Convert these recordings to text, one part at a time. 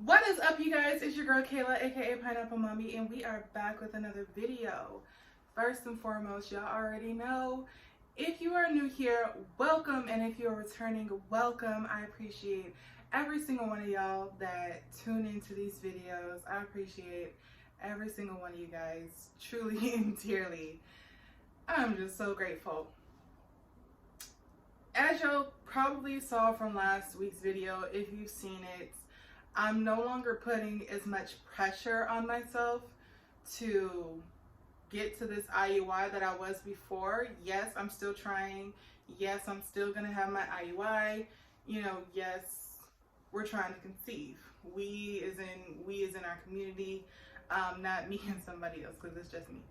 What is up, you guys? It's your girl Kayla, aka Pineapple Mommy, and we are back with another video. First and foremost, y'all already know, if you are new here, welcome, and if you are returning, welcome. I appreciate every single one of y'all that tune into these videos. I appreciate every single one of you guys, truly and dearly. I'm just so grateful. As y'all probably saw from last week's video, if you've seen it, I'm no longer putting as much pressure on myself to get to this IUI that I was before. Yes, I'm still trying. Yes, I'm still going to have my IUI. Yes, we're trying to conceive. We is in our community, not me and somebody else, because it's just me.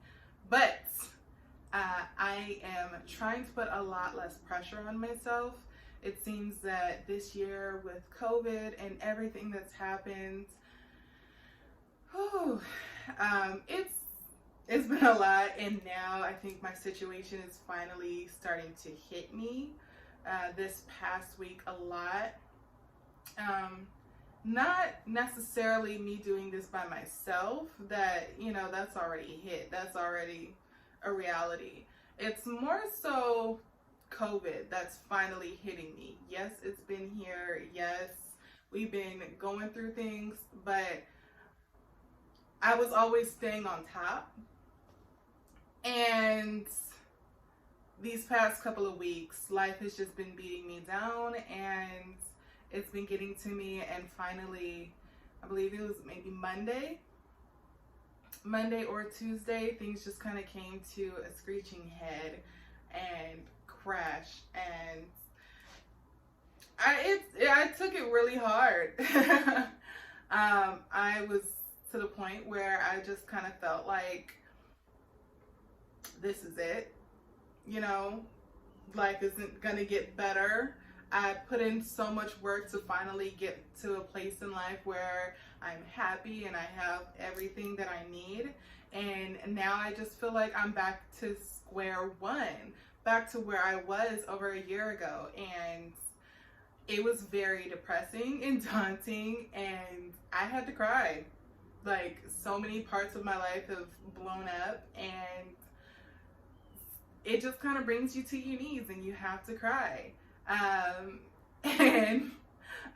But I am trying to put a lot less pressure on myself. It seems that this year with COVID and everything that's happened, it's been a lot, and now I think my situation is finally starting to hit me this past week a lot. Not necessarily me doing this by myself, that's already hit. That's already a reality. It's more so COVID that's finally hitting me. Yes, it's been here. Yes, we've been going through things, but I was always staying on top. And these past couple of weeks, life has just been beating me down, and it's been getting to me. And finally, I believe it was maybe Monday or Tuesday, things just kind of came to a screeching head and crashed, and I took it really hard. I was to the point where I just kind of felt like this is it. Life isn't gonna get better. I put in so much work to finally get to a place in life where I'm happy and I have everything that I need. And now I just feel like I'm back to square one, back to where I was over a year ago. And it was very depressing and daunting, and I had to cry. Like, so many parts of my life have blown up, and it just kind of brings you to your knees and you have to cry. And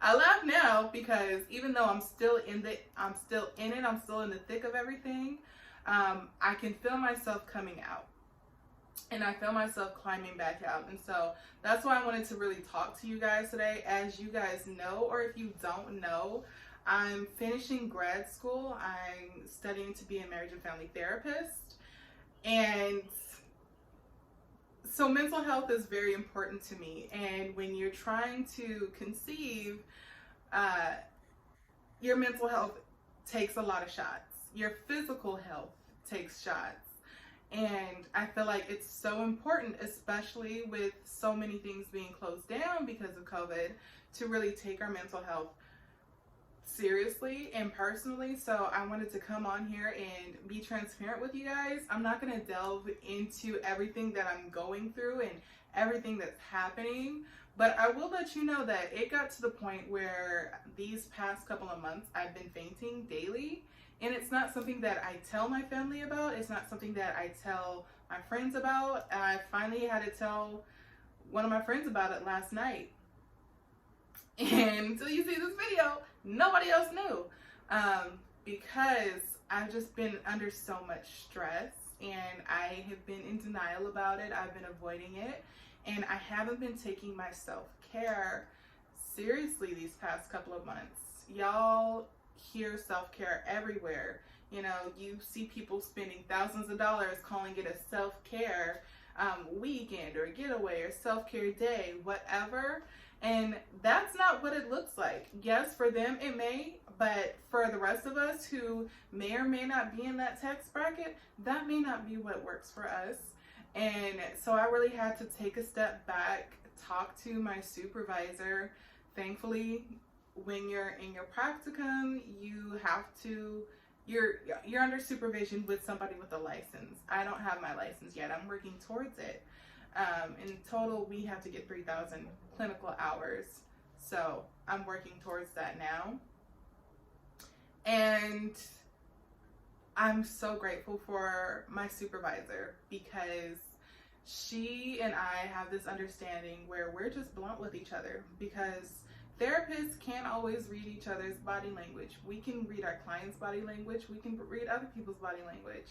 I laugh now because even though I'm still in it, I'm still in the thick of everything. I can feel myself coming out, and I feel myself climbing back out. And so that's why I wanted to really talk to you guys today. As you guys know, or if you don't know, I'm finishing grad school. I'm studying to be a marriage and family therapist. And so mental health is very important to me. And when you're trying to conceive, your mental health takes a lot of shots. Your physical health takes shots. And I feel like it's so important, especially with so many things being closed down because of COVID, to really take our mental health seriously and personally. So I wanted to come on here and be transparent with you guys. I'm not going to delve into everything that I'm going through and everything that's happening, but I will let you know that it got to the point where these past couple of months I've been fainting daily. And it's not something that I tell my family about. It's not something that I tell my friends about. I finally had to tell one of my friends about it last night. And until you see this video, nobody else knew. Because I've just been under so much stress, and I have been in denial about it. I've been avoiding it, and I haven't been taking my self-care seriously these past couple of months. Y'all hear self-care everywhere. You see people spending thousands of dollars calling it a self-care weekend or getaway or self-care day, whatever. And that's not what it looks like. Yes, for them it may, but for the rest of us who may or may not be in that tax bracket, that may not be what works for us. And so I really had to take a step back, talk to my supervisor. Thankfully, when you're in your practicum, you're under supervision with somebody with a license. I don't have my license yet. I'm working towards it. In total, we have to get 3,000 clinical hours. So I'm working towards that now. And I'm so grateful for my supervisor, because she and I have this understanding where we're just blunt with each other, because therapists can't always read each other's body language. We can read our clients' body language, we can read other people's body language,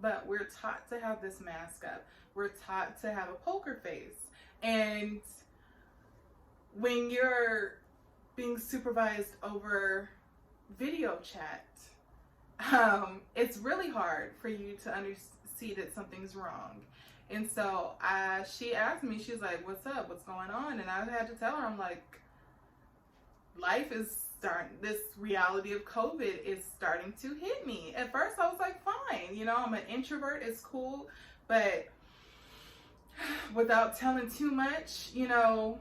but we're taught to have this mask up. We're taught to have a poker face. And when you're being supervised over video chat, it's really hard for you to see that something's wrong. And so she asked me, she was like, what's up? What's going on? And I had to tell her, I'm like, life is starting, this reality of COVID is starting to hit me. At first I was like, fine, you know, I'm an introvert, it's cool. But without telling too much, you know,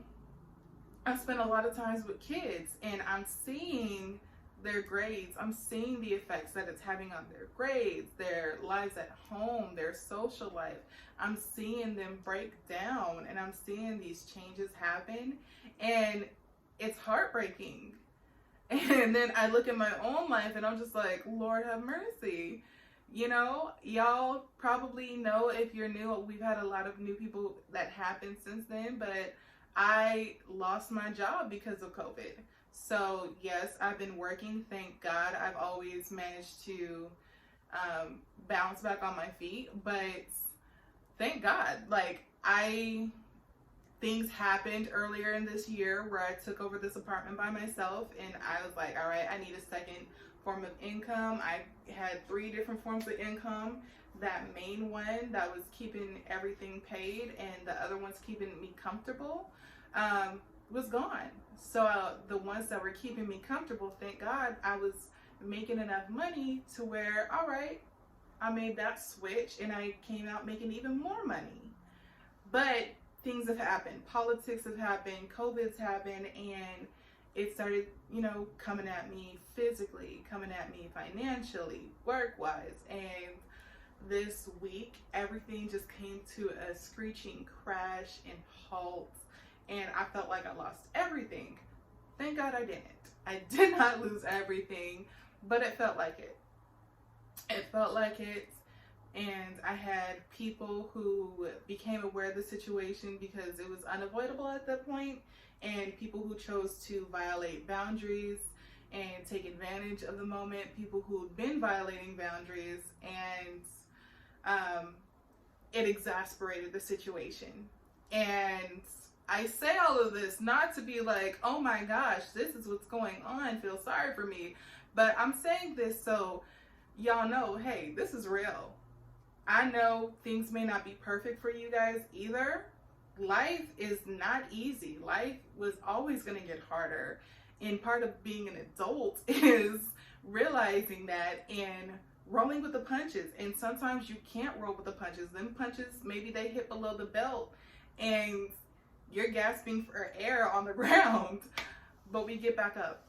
I spend a lot of times with kids, and I'm seeing their grades. I'm seeing the effects that it's having on their grades, their lives at home, their social life. I'm seeing them break down, and I'm seeing these changes happen, and it's heartbreaking. And then I look at my own life and I'm just like, Lord have mercy. You know, y'all probably know, if you're new, we've had a lot of new people that happened since then, but I lost my job because of COVID. So yes, I've been working, thank God. I've always managed to bounce back on my feet, but thank God, like, things happened earlier in this year where I took over this apartment by myself, and I was like, all right, I need a second form of income. I had 3 different forms of income. That main one that was keeping everything paid and the other ones keeping me comfortable was gone. So the ones that were keeping me comfortable, thank God, I was making enough money to where, all right, I made that switch and I came out making even more money. But things have happened. Politics have happened. COVID's happened, and it started, you know, coming at me physically, coming at me financially, work-wise. And this week, everything just came to a screeching crash and halt, and I felt like I lost everything. Thank God I didn't. I did not lose everything, but it felt like it. It felt like it. And I had people who became aware of the situation because it was unavoidable at that point, and people who chose to violate boundaries and take advantage of the moment, people who'd been violating boundaries, and it exasperated the situation. And I say all of this not to be like, oh my gosh, this is what's going on, feel sorry for me, but I'm saying this so y'all know, hey, this is real. I know things may not be perfect for you guys either. Life is not easy. Life was always going to get harder. And part of being an adult is realizing that and rolling with the punches. And sometimes you can't roll with the punches. Them punches, maybe they hit below the belt and you're gasping for air on the ground, but we get back up.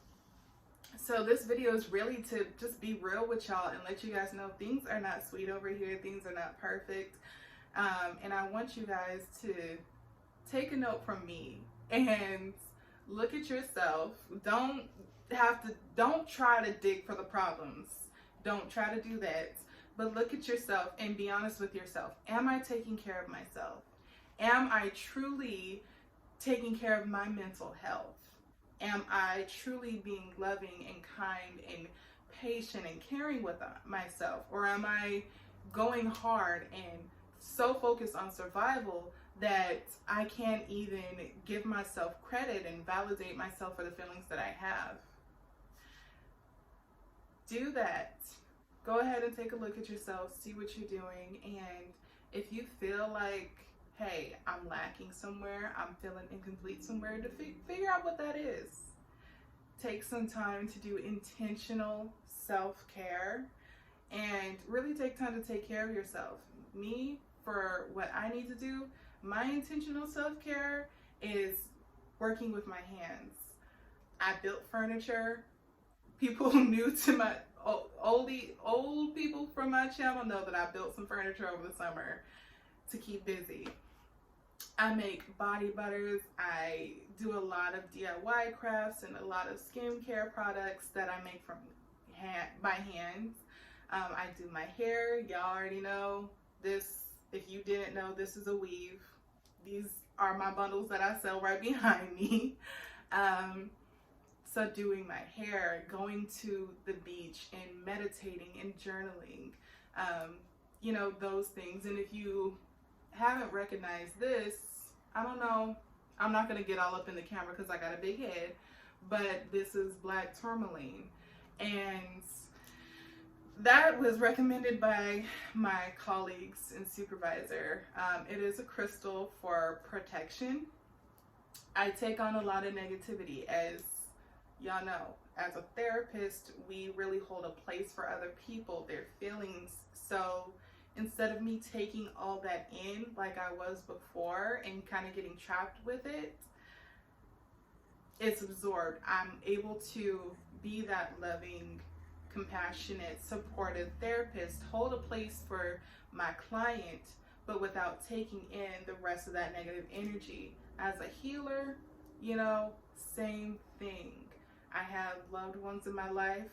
So this video is really to just be real with y'all and let you guys know things are not sweet over here. Things are not perfect. And I want you guys to take a note from me and look at yourself. Don't try to dig for the problems. Don't try to do that. But look at yourself and be honest with yourself. Am I taking care of myself? Am I truly taking care of my mental health? Am I truly being loving and kind and patient and caring with myself? Or am I going hard and so focused on survival that I can't even give myself credit and validate myself for the feelings that I have? Do that. Go ahead and take a look at yourself, see what you're doing, and if you feel like, hey, I'm lacking somewhere, I'm feeling incomplete somewhere, to figure out what that is. Take some time to do intentional self-care and really take time to take care of yourself. Me, for what I need to do, my intentional self-care is working with my hands. I built furniture. People new to my old people from my channel know that I built some furniture over the summer to keep busy. I make body butters. I do a lot of DIY crafts and a lot of skincare products that I make from by hand. I do my hair. Y'all already know this. If you didn't know, this is a weave. These are my bundles that I sell right behind me. So doing my hair, going to the beach and meditating and journaling, you know, those things. And if you haven't recognized this, I don't know, I'm not going to get all up in the camera because I got a big head, but this is black tourmaline. And that was recommended by my colleagues and supervisor. It is a crystal for protection. I take on a lot of negativity, as y'all know. As a therapist, we really hold a place for other people, their feelings. So instead of me taking all that in like I was before and kind of getting trapped with it, it's absorbed. I'm able to be that loving, compassionate, supportive therapist, hold a place for my client, but without taking in the rest of that negative energy. As a healer, you know, same thing. I have loved ones in my life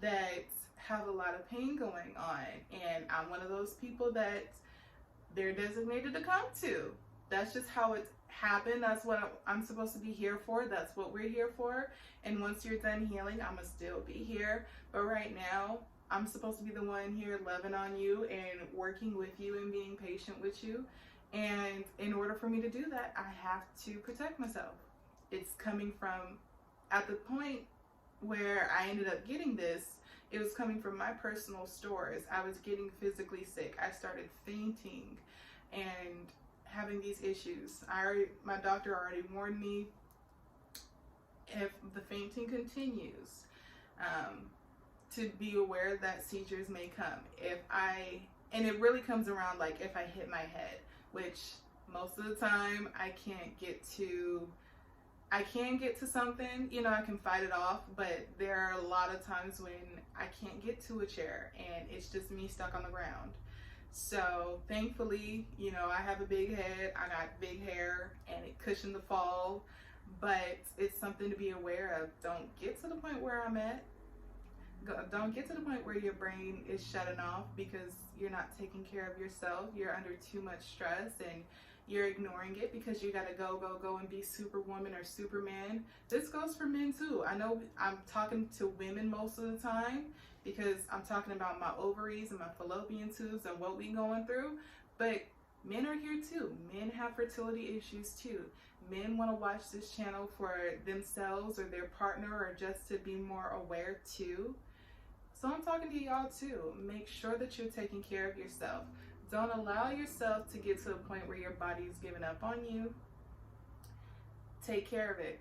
that have a lot of pain going on, and I'm one of those people that they're designated to come to. That's just how it's happened. That's what I'm supposed to be here for. That's what we're here for. And once you're done healing, I'm gonna still be here. But right now, I'm supposed to be the one here loving on you and working with you and being patient with you. And in order for me to do that, I have to protect myself. It's coming from, at the point where I ended up getting this, it was coming from my personal stores. I was getting physically sick. I started fainting and having these issues. My doctor already warned me, if the fainting continues, to be aware that seizures may come. And it really comes around like if I hit my head, which most of the time I can't get to. I can get to something, you know, I can fight it off, but there are a lot of times when I can't get to a chair and it's just me stuck on the ground. So thankfully, you know, I have a big head, I got big hair, and it cushioned the fall, but it's something to be aware of. Don't get to the point where I'm at. Don't get to the point where your brain is shutting off because you're not taking care of yourself. You're under too much stress and you're ignoring it because you gotta go and be Superwoman or Superman. This goes for men too. I know I'm talking to women most of the time because I'm talking about my ovaries and my fallopian tubes and what we going through, but men are here too. Men have fertility issues too. Men want to watch this channel for themselves or their partner or just to be more aware too. So I'm talking to y'all too. Make sure that you're taking care of yourself. Don't allow yourself to get to a point where your body is giving up on you. Take care of it.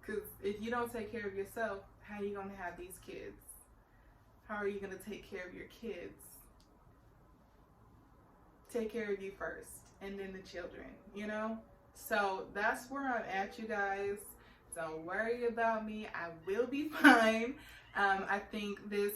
Because if you don't take care of yourself, how are you going to have these kids? How are you going to take care of your kids? Take care of you first, and then the children, you know? So that's where I'm at, you guys. Don't worry about me. I will be fine. I think this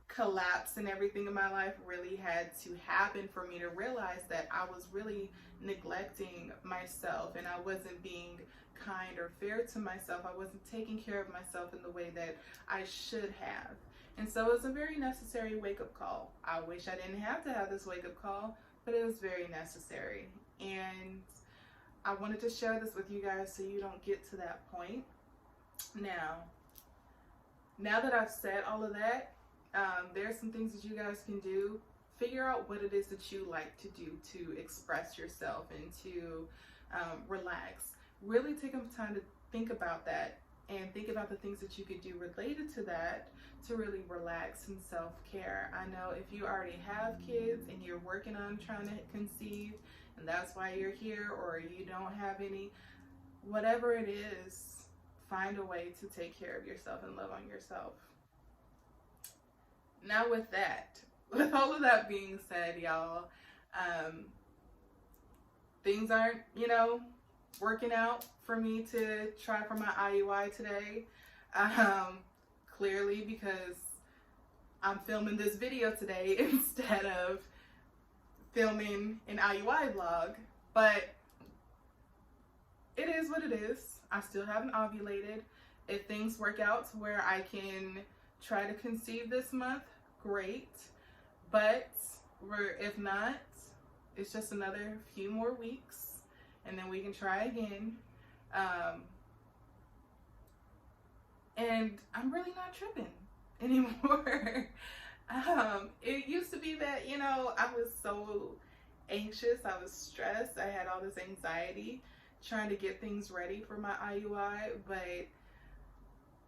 collapse and everything in my life really had to happen for me to realize that I was really neglecting myself and I wasn't being kind or fair to myself. I wasn't taking care of myself in the way that I should have. And so it was a very necessary wake-up call. I wish I didn't have to have this wake-up call, but it was very necessary. And I wanted to share this with you guys so you don't get to that point. Now that I've said all of that, there are some things that you guys can do. Figure out what it is that you like to do to express yourself and to relax. Really take some time to think about that and think about the things that you could do related to that to really relax and self-care. I know if you already have kids and you're working on trying to conceive and that's why you're here, or you don't have any, whatever it is, find a way to take care of yourself and love on yourself. Now with all of that being said, y'all, things aren't, working out for me to try for my IUI today. Clearly because I'm filming this video today instead of filming an IUI vlog, but it is what it is. I still haven't ovulated. If things work out to where I can try to conceive this month, great. But if not, it's just another few more weeks, and then we can try again. And I'm really not tripping anymore. It used to be that, you know, I was so anxious, I was stressed, I had all this anxiety trying to get things ready for my IUI, but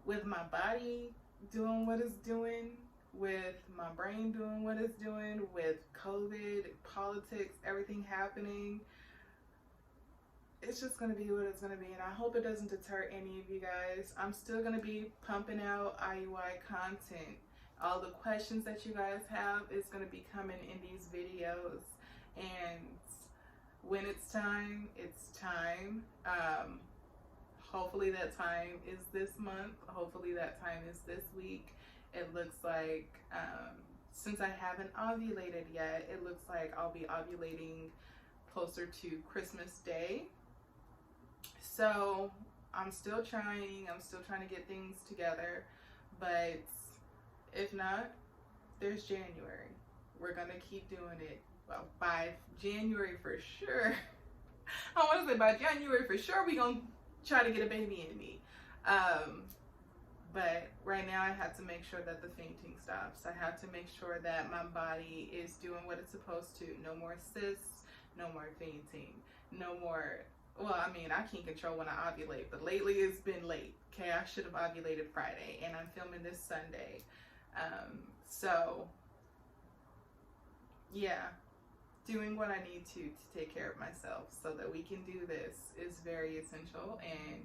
with my body doing what it's doing, with my brain doing what it's doing, with COVID, politics, everything happening, it's just going to be what it's going to be. And I hope it doesn't deter any of you guys. I'm still going to be pumping out IUI content. All the questions that you guys have is going to be coming in these videos. And when it's time, it's time. Hopefully that time is this month. Hopefully that time is this week. It looks like, since I haven't ovulated yet, it looks like I'll be ovulating closer to Christmas Day. So I'm still trying to get things together, but if not, there's January. We're gonna keep doing it. Well, by January for sure. I want to say by January for sure we're gonna try to get a baby in me. But right now I have to make sure that the fainting stops. I have to make sure that my body is doing what it's supposed to. No more cysts, no more fainting, no more. Well, I mean, I can't control when I ovulate, but lately it's been late. Okay, I should have ovulated Friday, and I'm filming this Sunday. So, yeah, doing what I need to take care of myself so that we can do this is very essential, and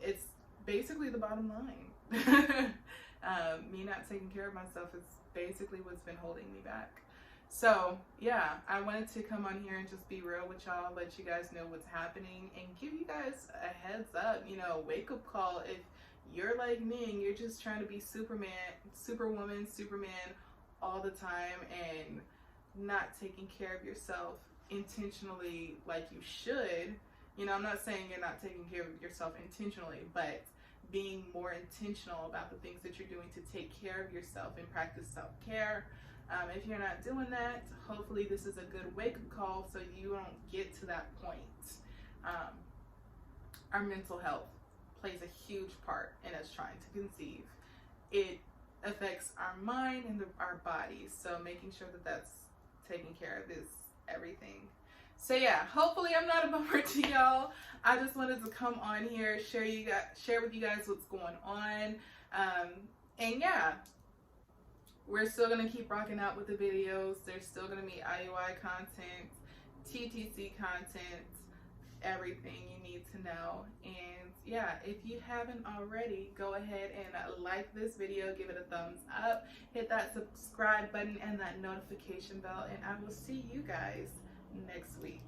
it's basically the bottom line. Me not taking care of myself is basically what's been holding me back. So yeah, I wanted to come on here and just be real with y'all, let you guys know what's happening, and give you guys a heads up, you know, wake up call if you're like me and you're just trying to be Superman, Superwoman, Superman all the time and not taking care of yourself intentionally like you should. You know, I'm not saying you're not taking care of yourself intentionally, but being more intentional about the things that you're doing to take care of yourself and practice self-care. If you're not doing that, hopefully this is a good wake-up call so you don't get to that point. Our mental health plays a huge part in us trying to conceive. It affects our mind and our bodies, so making sure that that's taken care of is everything. So yeah, hopefully I'm not a bummer to y'all. I just wanted to come on here, share with you guys what's going on. And yeah, we're still going to keep rocking out with the videos. There's still going to be IUI content, TTC content, everything you need to know. And yeah, if you haven't already, go ahead and like this video, give it a thumbs up, hit that subscribe button and that notification bell, and I will see you guys next week.